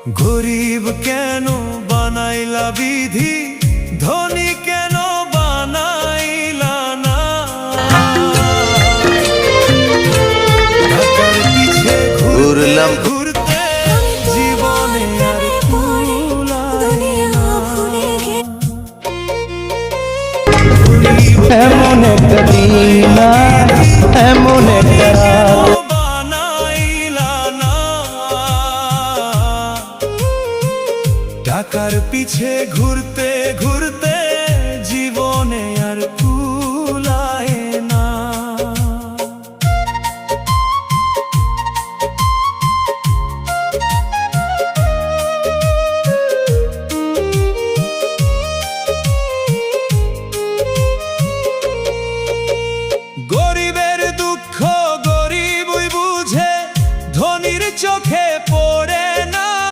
গরিব কেন বানাইলা বিধি, ধনী কেন বানাইলা না? টাকার পিছে ঘুরলাম ঘুরতে জীবনে আর কুলায় না। গরিব এমন একটা দিন এমন একটা রাত, বানাইলা না। টাকার পিছে ঘুরতে